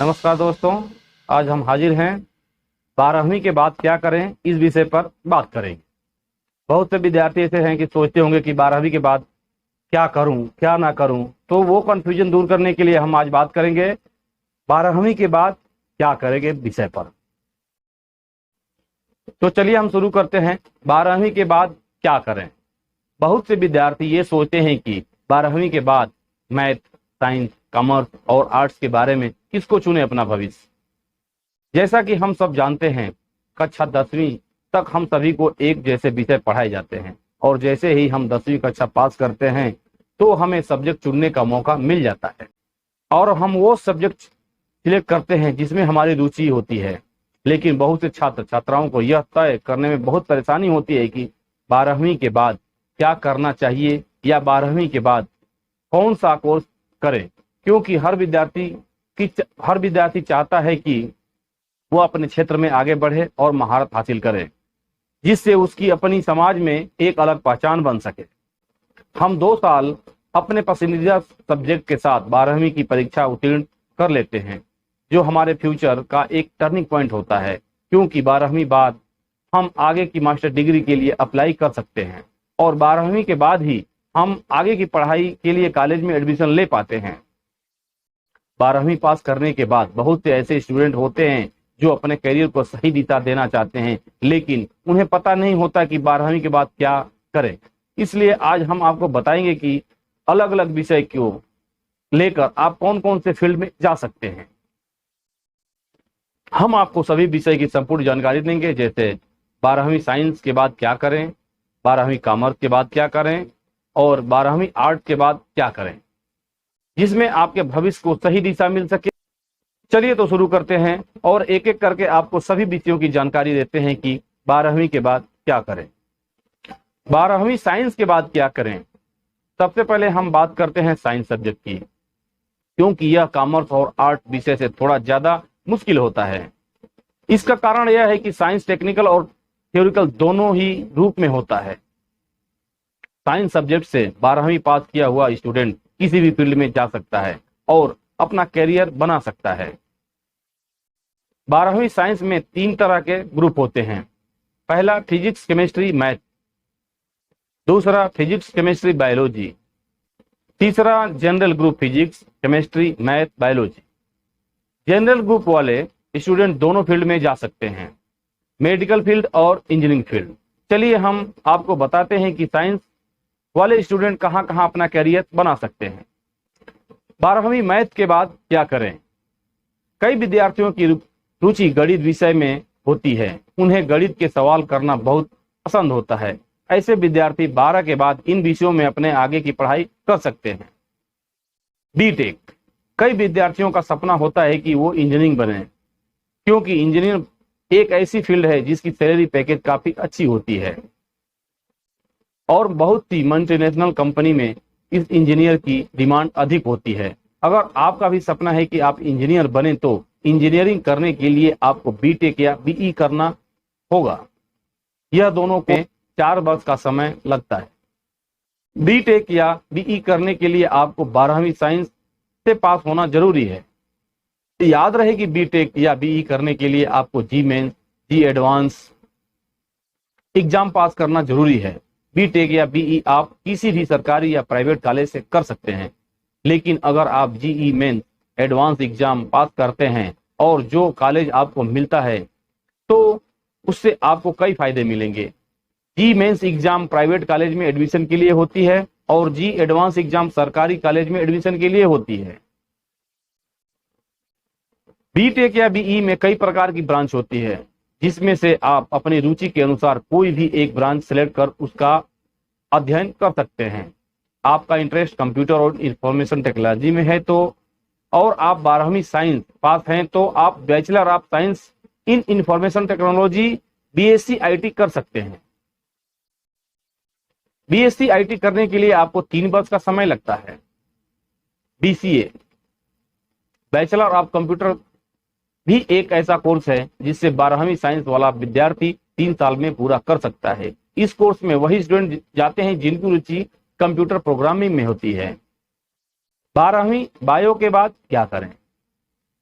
नमस्कार दोस्तों, आज हम हाजिर हैं 12वीं के बाद क्या करें इस विषय पर बात करेंगे। बहुत से विद्यार्थी ऐसे हैं कि सोचते होंगे कि 12वीं के बाद क्या करूं क्या ना करूं, तो वो कंफ्यूजन दूर करने के लिए हम आज बात करेंगे 12वीं के बाद क्या करेंगे विषय पर। तो चलिए हम शुरू करते हैं। 12वीं के बाद क्या करें। बहुत से विद्यार्थी ये सोचते हैं कि 12वीं के बाद मैथ, साइंस, कॉमर्स और आर्ट्स के बारे में किसको चुने अपना भविष्य। जैसा कि हम सब जानते हैं, कक्षा 10वीं तक हम सभी को एक जैसे विषय पढ़ाए जाते हैं और जैसे ही हम 10वीं कक्षा पास करते हैं तो हमें सब्जेक्ट चुनने का मौका मिल जाता है और हम वो सब्जेक्ट सिलेक्ट करते हैं जिसमें हमारी रुचि होती है। लेकिन बहुत से छात्र छात्राओं को यह तय करने में बहुत परेशानी होती है कि 12वीं के बाद क्या करना चाहिए या 12वीं के बाद कौन सा कोर्स करें, क्योंकि हर विद्यार्थी चाहता है कि वो अपने क्षेत्र में आगे बढ़े और महारत हासिल करे, जिससे उसकी अपनी समाज में एक अलग पहचान बन सके। हम 2 साल अपने पसंदीदा सब्जेक्ट के साथ 12वीं की परीक्षा उत्तीर्ण कर लेते हैं, जो हमारे फ्यूचर का एक टर्निंग पॉइंट होता है, क्योंकि 12वीं बाद हम आगे की मास्टर डिग्री के लिए अप्लाई कर सकते हैं और 12वीं के बाद ही हम आगे की पढ़ाई के लिए कॉलेज में एडमिशन ले पाते हैं। 12वीं पास करने के बाद बहुत से ऐसे स्टूडेंट होते हैं जो अपने करियर को सही दिशा देना चाहते हैं, लेकिन उन्हें पता नहीं होता कि 12वीं के बाद क्या करें। इसलिए आज हम आपको बताएंगे कि अलग अलग विषय को लेकर आप कौन कौन से फील्ड में जा सकते हैं। हम आपको सभी विषय की संपूर्ण जानकारी देंगे, जैसे 12वीं साइंस के बाद क्या करें, 12वीं कॉमर्स के बाद क्या करें और 12वीं आर्ट के बाद क्या करें, जिसमें आपके भविष्य को सही दिशा मिल सके। चलिए तो शुरू करते हैं और एक एक करके आपको सभी विषयों की जानकारी देते हैं कि 12वीं के बाद क्या करें। 12वीं साइंस के बाद क्या करें। सबसे पहले हम बात करते हैं साइंस सब्जेक्ट की, क्योंकि यह कॉमर्स और आर्ट विषय से थोड़ा ज्यादा मुश्किल होता है। इसका कारण यह है कि साइंस टेक्निकल और थ्योरिकल दोनों ही रूप में होता है। साइंस सब्जेक्ट से 12वीं पास किया हुआ स्टूडेंट किसी भी फील्ड में जा सकता है और अपना कैरियर बना सकता है। 12वीं साइंस में 3 तरह के ग्रुप होते हैं। पहला फिजिक्स, केमिस्ट्री, मैथ। दूसरा फिजिक्स, केमिस्ट्री, बायोलॉजी। तीसरा general group, physics, chemistry, math, biology. General group वाले स्टूडेंट दोनों फील्ड में जा सकते हैं, मेडिकल फील्ड और इंजीनियरिंग फील्ड। चलिए हम आपको बताते हैं कि साइंस वाले स्टूडेंट कहां कहां अपना कैरियर बना सकते हैं। 12वीं मैथ के बाद क्या करें। कई विद्यार्थियों की रुचि गणित विषय में होती है, उन्हें गणित के सवाल करना बहुत पसंद होता है। ऐसे विद्यार्थी 12 के बाद इन विषयों में अपने आगे की पढ़ाई कर सकते हैं। बीटेक। कई विद्यार्थियों का सपना होता है कि वो इंजीनियरिंग बने, क्योंकि इंजीनियर एक ऐसी फील्ड है जिसकी सैलरी पैकेज काफी अच्छी होती है और बहुत सी मल्टीनेशनल कंपनी में इस इंजीनियर की डिमांड अधिक होती है। अगर आपका भी सपना है कि आप इंजीनियर बने तो इंजीनियरिंग करने के लिए आपको बीटेक या बीई करना होगा। यह दोनों के 4 वर्ष का समय लगता है। बीटेक या बीई करने के लिए आपको 12वीं साइंस से पास होना जरूरी है। याद रहे कि बीटेक या बीई करने के लिए आपको जी मेंस, जी एडवांस एग्जाम पास करना जरूरी है। बीटेक या बीई आप किसी भी सरकारी या प्राइवेट कॉलेज से कर सकते हैं, लेकिन अगर आप JEE mains advanced exam pass करते हैं और जो कॉलेज आपको मिलता है तो उससे आपको कई फायदे मिलेंगे। जी मेंस एग्जाम प्राइवेट कॉलेज में एडमिशन के लिए होती है और जी एडवांस एग्जाम सरकारी कॉलेज में एडमिशन के लिए होती है। बीटेक या बीई में कई प्रकार की ब्रांच होती है, जिसमें से आप अपनी रुचि के अनुसार कोई भी एक ब्रांच सेलेक्ट कर उसका अध्ययन कर सकते हैं। आपका इंटरेस्ट कंप्यूटर और इंफॉर्मेशन टेक्नोलॉजी में है तो और आप 12वीं साइंस पास हैं तो आप bachelor of science in information technology BSc IT कर सकते हैं। बीएससी आईटी करने के लिए आपको 3 वर्ष का समय लगता है। बीसीए बैचलर ऑफ कंप्यूटर भी एक ऐसा कोर्स है जिससे 12वीं साइंस वाला विद्यार्थी 3 साल में पूरा कर सकता है। इस कोर्स में वही स्टूडेंट जाते हैं जिनकी रुचि कंप्यूटर प्रोग्रामिंग में होती है। 12वीं बायो के बाद क्या करें।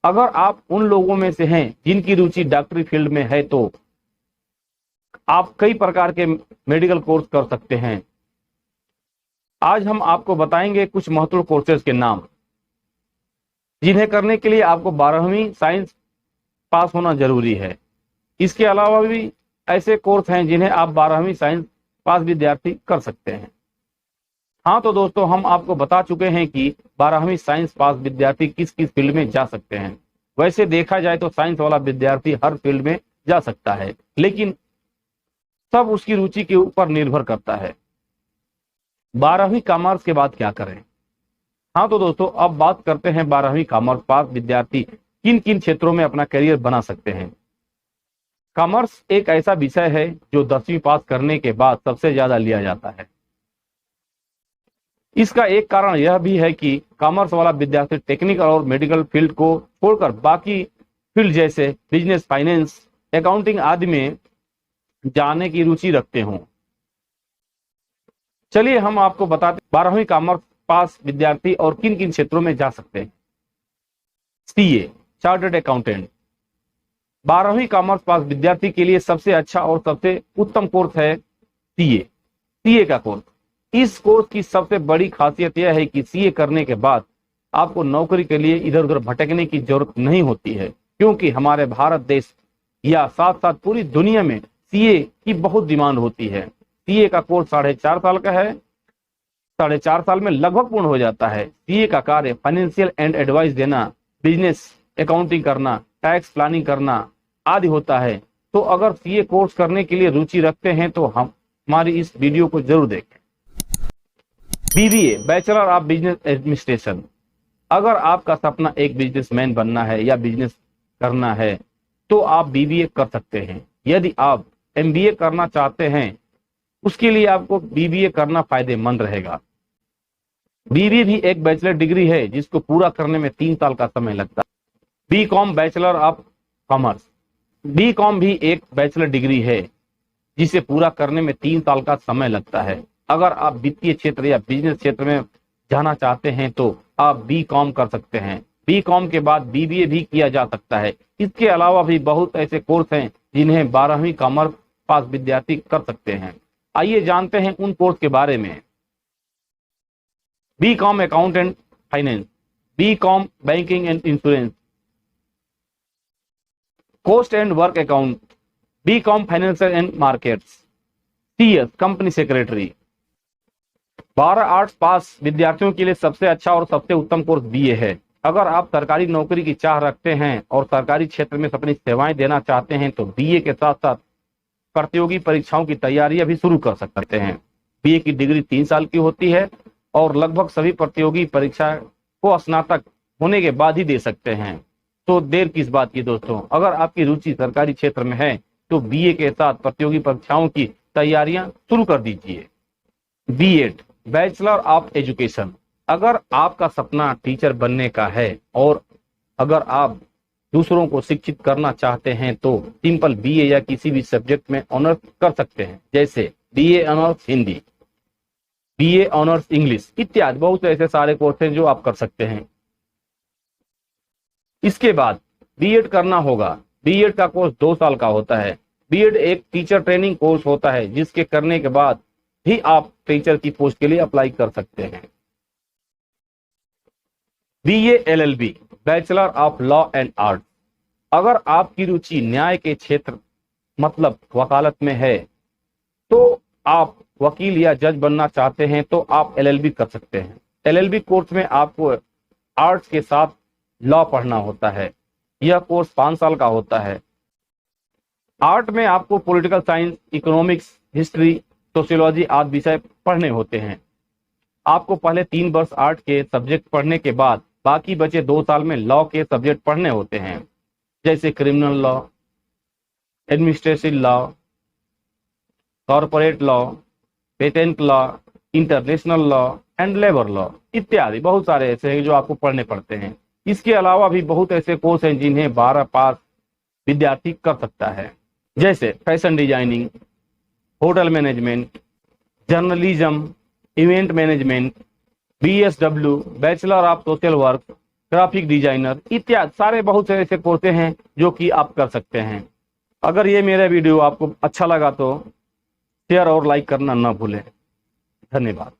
अगर आप उन लोगों में से हैं जिनकी रुचि डॉक्टरी फील्ड में है तो आप कई प्रकार के मेडिकल कोर्स कर सकते हैं। आज हम आपको बताएंगे कुछ महत्वपूर्ण कोर्सेज के नाम, जिन्हें करने के लिए आपको 12वीं साइंस पास होना जरूरी है। इसके अलावा भी ऐसे कोर्स हैं जिन्हें आप 12वीं साइंस पास विद्यार्थी कर सकते हैं। हाँ तो दोस्तों, हम आपको बता चुके हैं कि 12वीं साइंस पास विद्यार्थी किस किस फील्ड में जा सकते हैं। वैसे देखा जाए तो साइंस वाला विद्यार्थी हर फील्ड में जा सकता है, लेकिन सब उसकी रुचि के ऊपर निर्भर करता है। 12वीं कॉमर्स के बाद क्या करें? हाँ तो दोस्तों, अब बात करते हैं 12वीं कॉमर्स पास विद्यार्थी किन किन क्षेत्रों में अपना करियर बना सकते हैं। कॉमर्स एक ऐसा विषय है जो 10वीं पास करने के बाद सबसे ज्यादा लिया जाता है। इसका एक कारण यह भी है कि कॉमर्स वाला विद्यार्थी टेक्निकल और मेडिकल फील्ड को छोड़कर बाकी फील्ड जैसे बिजनेस, फाइनेंस, अकाउंटिंग आदि में जाने की रुचि रखते हों। चलिए हम आपको बताते हैं 12वीं कॉमर्स पास विद्यार्थी और किन किन क्षेत्रों में जा सकते हैं। CA, chartered accountant. 12वीं कॉमर्स पास विद्यार्थी के लिए सबसे अच्छा और सबसे उत्तम कोर्स है सीए का कोर्स। इस कोर्स की सबसे बड़ी खासियत यह है कि सीए करने के बाद आपको नौकरी के लिए इधर उधर भटकने की जरूरत नहीं होती है, क्योंकि हमारे भारत देश या साथ साथ पूरी दुनिया में सीए की बहुत डिमांड होती है। सीए का कोर्स 4.5 साल का है। 4.5 साल में लगभग पूर्ण हो जाता है। सीए का कार्य फाइनेंशियल एंड एडवाइस देना, बिजनेस, अकाउंटिंग करना, टैक्स प्लानिंग करना आदि होता है। तो अगर सीए कोर्स करने के लिए रुचि रखते हैं तो हमारी इस वीडियो को जरूर देखें। BBA, bachelor of business administration. अगर आपका सपना एक बिजनेसमैन बनना है या बिजनेस करना है तो आप बीबीए कर सकते हैं। यदि आप एमबीए करना चाहते हैं उसके लिए आपको बीबीए करना फायदेमंद रहेगा। बीबीए भी एक बैचलर डिग्री है जिसको पूरा करने में 3 साल का समय लगता है। B Com, bachelor of commerce. B Com भी एक बैचलर डिग्री है जिसे पूरा करने में 3 साल का समय लगता है। अगर आप वित्तीय क्षेत्र या बिजनेस क्षेत्र में जाना चाहते हैं तो आप बीकॉम कर सकते हैं। बीकॉम के बाद बीबीए भी किया जा सकता है। इसके अलावा भी बहुत ऐसे कोर्स हैं जिन्हें 12वीं कॉमर्स पास विद्यार्थी कर सकते हैं। आइए जानते हैं उन कोर्स के बारे में। B Com accountant finance, B Com banking and insurance, cost and work account, B Com financial and markets, CS company secretary. 12 arts pass विद्यार्थियों के लिए सबसे अच्छा और सबसे उत्तम कोर्स बीए है। अगर आप सरकारी नौकरी की चाह रखते हैं और सरकारी क्षेत्र में अपनी सेवाएं देना चाहते हैं तो बीए के साथ साथ प्रतियोगी परीक्षाओं की तैयारियां भी शुरू कर सकते हैं। बीए की डिग्री 3 साल की होती है और लगभग सभी प्रतियोगी परीक्षा को स्नातक होने के बाद ही दे सकते हैं। तो देर किस बात की दोस्तों, अगर आपकी रुचि सरकारी क्षेत्र में है तो बीए के साथ प्रतियोगी परीक्षाओं की तैयारियां शुरू कर दीजिए। B Ed, bachelor of education. अगर आपका सपना टीचर बनने का है और अगर आप दूसरों को शिक्षित करना चाहते हैं तो सिंपल बीए या किसी भी सब्जेक्ट में ऑनर्स कर सकते हैं, जैसे BA honours Hindi, BA honours English इत्यादि बहुत ऐसे सारे कोर्स हैं जो आप कर सकते हैं। इसके बाद बीएड करना होगा। बीएड का कोर्स 2 साल का होता है। बीएड एक टीचर ट्रेनिंग कोर्स होता है जिसके करने के बाद ही आप टीचर की पोस्ट के लिए अप्लाई कर सकते हैं। BA LLB, bachelor of law and art. अगर आपकी रुचि न्याय के क्षेत्र मतलब वकालत में है तो आप वकील या जज बनना चाहते हैं तो आप एलएलबी कर सकते हैं। एलएलबी कोर्स में आपको आर्ट्स के साथ लॉ पढ़ना होता है। यह कोर्स 5 साल का होता है। आर्ट में आपको political science, economics, history, sociology आदि विषय पढ़ने होते हैं। आपको पहले 3 वर्ष आर्ट के सब्जेक्ट पढ़ने के बाद बाकी बचे 2 साल में लॉ के सब्जेक्ट पढ़ने होते हैं, जैसे criminal law, administrative law, corporate law, patent law, international law and labour law इत्यादि बहुत सारे ऐसे हैं जो आपको पढ़ने पड़ते हैं। इसके अलावा भी बहुत ऐसे कोर्स हैं जिन्हें 12 पास विद्यार्थी कर सकता है, जैसे fashion designing, hotel management, journalism, event management, BSW, bachelor of social work, graphic designer इत्यादि सारे बहुत से ऐसे कोर्सेज हैं जो कि आप कर सकते हैं। अगर ये मेरा वीडियो आपको अच्छा लगा तो शेयर और लाइक करना ना भूलें। धन्यवाद।